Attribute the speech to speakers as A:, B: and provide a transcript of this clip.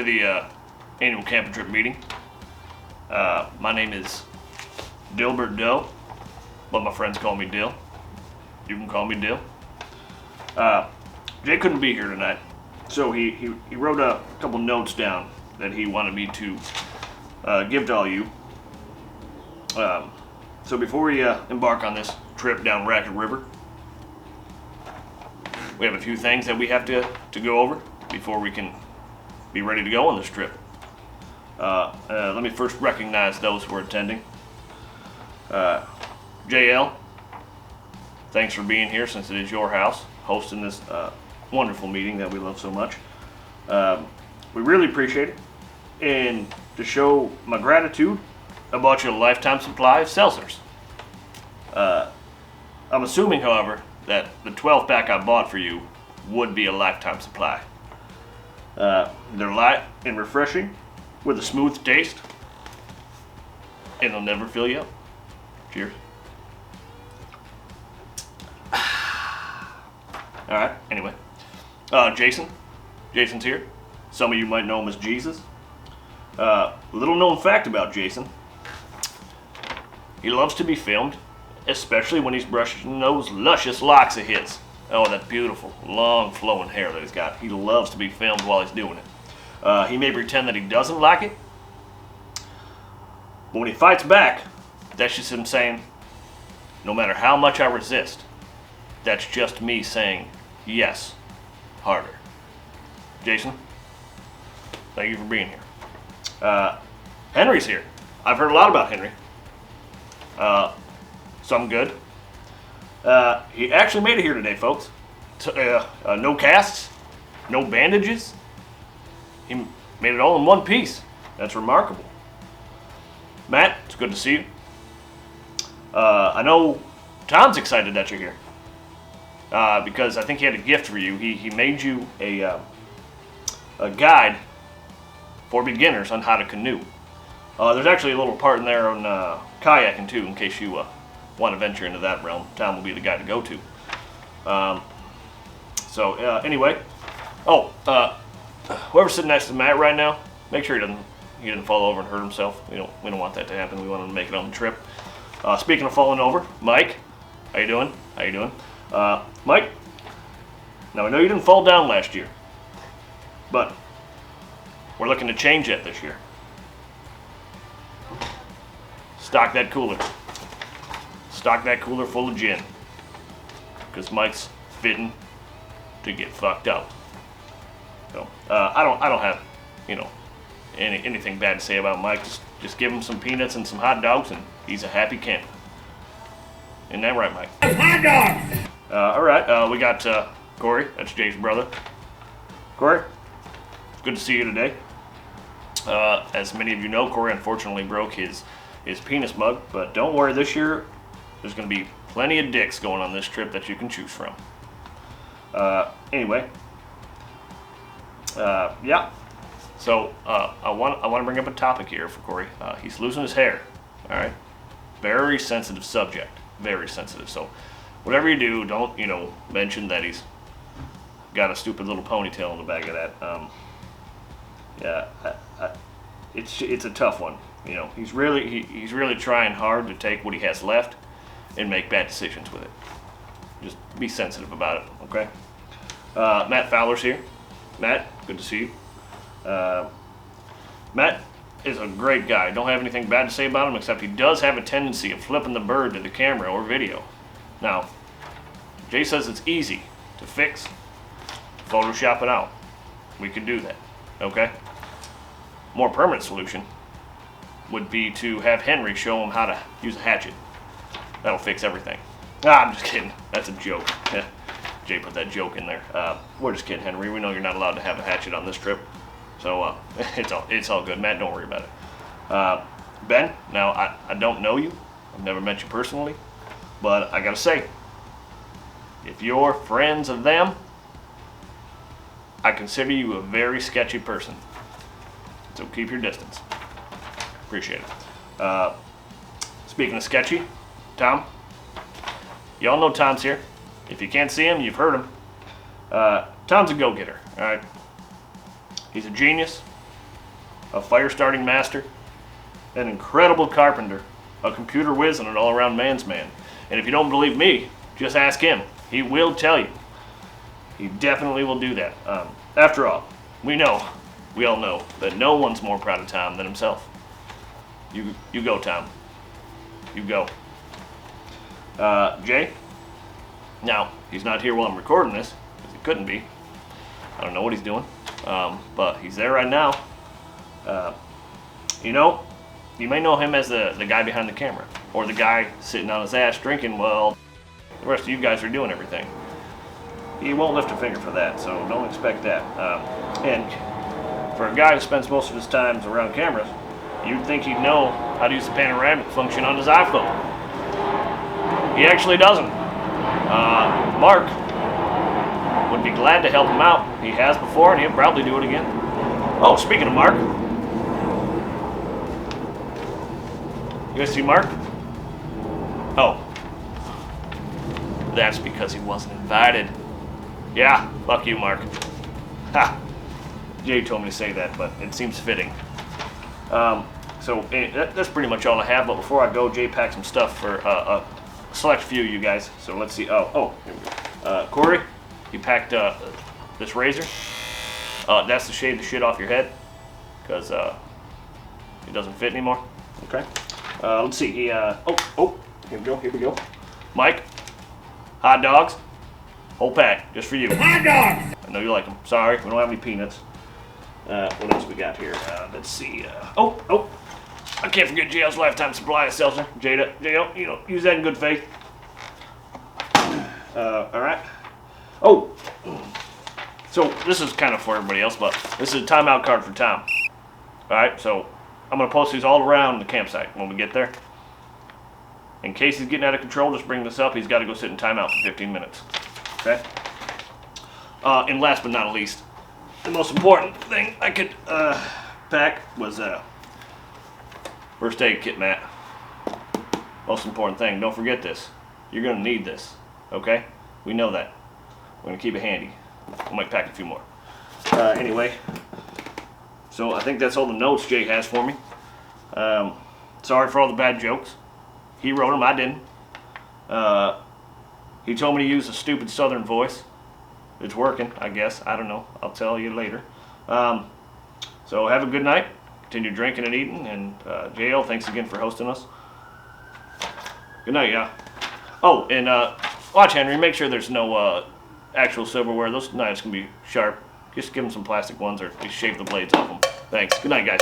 A: the annual camping trip meeting. My name is Dilbert Dill, but my friends call me Dill. You can call me Dill. Jay couldn't be here tonight, so he wrote a couple notes down that he wanted me to give to all you. So before we embark on this trip down Racket River, we have a few things that we have to go over before we can be ready to go on this trip. Let me first recognize those who are attending. JL, thanks for being here since it is your house, hosting this wonderful meeting that we love so much. We really appreciate it. And to show my gratitude, I bought you a lifetime supply of seltzers. I'm assuming, however, that the 12 pack I bought for you would be a lifetime supply. They're light and refreshing with a smooth taste, and they'll never fill you up. Cheers. Alright, anyway. Jason's here. Some of you might know him as Jesus. Little known fact about Jason. He loves to be filmed, especially when he's brushing those luscious locks of his. Oh, that beautiful, long, flowing hair that he's got. He loves to be filmed while he's doing it. He may pretend that he doesn't like it, but when he fights back, that's just him saying, no matter how much I resist, that's just me saying, yes, harder. Jason, thank you for being here. Henry's here. I've heard a lot about Henry. Some good. He actually made it here today, folks. No casts, no bandages. He made it all in one piece. That's remarkable. Matt, it's good to see you. I know Tom's excited that you're here. Because I think he had a gift for you. He made you a guide for beginners on how to canoe. There's actually a little part in there on kayaking too, in case you want to venture into that realm. Tom will be the guy to go to. Anyway, whoever's sitting next to Matt right now, make sure he didn't fall over and hurt himself. We don't want that to happen. We want him to make it on the trip. Speaking of falling over, Mike, how you doing? Mike, now I know you didn't fall down last year, but we're looking to change that this year. Stock that cooler full of gin, because Mike's fitting to get fucked up. So I don't have anything bad to say about Mike. Just give him some peanuts and some hot dogs, and he's a happy camper. Isn't that right, Mike? Hot dogs. All right, we got Corey. That's Jay's brother. Corey, it's good to see you today. As many of you know, Corey unfortunately broke his penis mug, but don't worry, this year there's going to be plenty of dicks going on this trip that you can choose from. Anyway, yeah. So I want to bring up a topic here for Corey. He's losing his hair. All right, very sensitive subject, very sensitive. So whatever you do, don't mention that he's got a stupid little ponytail in the back of that. Yeah, it's a tough one. He's really trying hard to take what he has left and make bad decisions with it. Just be sensitive about it, okay? Matt Fowler's here. Matt, good to see you. Matt is a great guy. Don't have anything bad to say about him, except he does have a tendency of flipping the bird to the camera or video. Now, Jay says it's easy to fix. Photoshop it out. We could do that, okay? More permanent solution would be to have Henry show him how to use a hatchet. That'll fix everything. I'm just kidding. That's a joke. Jay put that joke in there. We're just kidding, Henry. We know you're not allowed to have a hatchet on this trip. So it's all good. Matt, don't worry about it. Ben, now I don't know you. I've never met you personally. But I gotta say, if you're friends of them, I consider you a very sketchy person. So keep your distance. Appreciate it. Speaking of sketchy, Tom. Y'all know Tom's here. If you can't see him, you've heard him. Tom's a go-getter, all right? He's a genius. a fire starting master, an incredible carpenter, a computer whiz, and an all-around man's man. And if you don't believe me, just ask him. He will tell you. He definitely will do that. After all, we all know that no one's more proud of Tom than himself. You go, Tom. You go. Jay? Now, he's not here while I'm recording this, because he couldn't be. I don't know what he's doing, but he's there right now. You know, you may know him as the guy behind the camera, or the guy sitting on his ass drinking while the rest of you guys are doing everything. He won't lift a finger for that, so don't expect that. And for a guy who spends most of his time around cameras, you'd think he'd know how to use the panoramic function on his iPhone. He actually doesn't. Mark would be glad to help him out. He has before, and he'll probably do it again. Oh, speaking of Mark, you guys see Mark? Oh, that's because he wasn't invited. Yeah, fuck you, Mark. Ha! Jay told me to say that, but it seems fitting. So that's pretty much all I have, but before I go, Jay packed some stuff for a select few of you guys. So let's see. Here we go. Corey, you packed this razor. That's to shave the shit off your head, because it doesn't fit anymore. Okay. Let's see. Here we go. Mike, hot dogs, whole pack, just for you. Hot dogs! I know you like them. Sorry, we don't have any peanuts. What else we got here? Let's see. I can't forget JL's lifetime supply of seltzer. JL, use that in good faith. All right. Oh, so this is kind of for everybody else, but this is a timeout card for Tom. All right, so I'm gonna post these all around the campsite when we get there. In case he's getting out of control, just bring this up. He's got to go sit in timeout for 15 minutes. Okay. And last but not least, the most important thing I could pack was first aid kit, Matt. Most important thing. Don't forget this. You're gonna need this. Okay? We know that. We're gonna keep it handy. I might pack a few more. Anyway, so I think that's all the notes Jay has for me. Sorry for all the bad jokes. He wrote them, I didn't. He told me to use a stupid southern voice. It's working, I guess. I don't know. I'll tell you later. So have a good night. Continue drinking and eating. And JL, thanks again for hosting us. Good night, yeah. Oh, and watch, Henry. Make sure there's no actual silverware. Those knives can be sharp. Just give them some plastic ones, or at least shave the blades off them. Thanks. Good night, guys.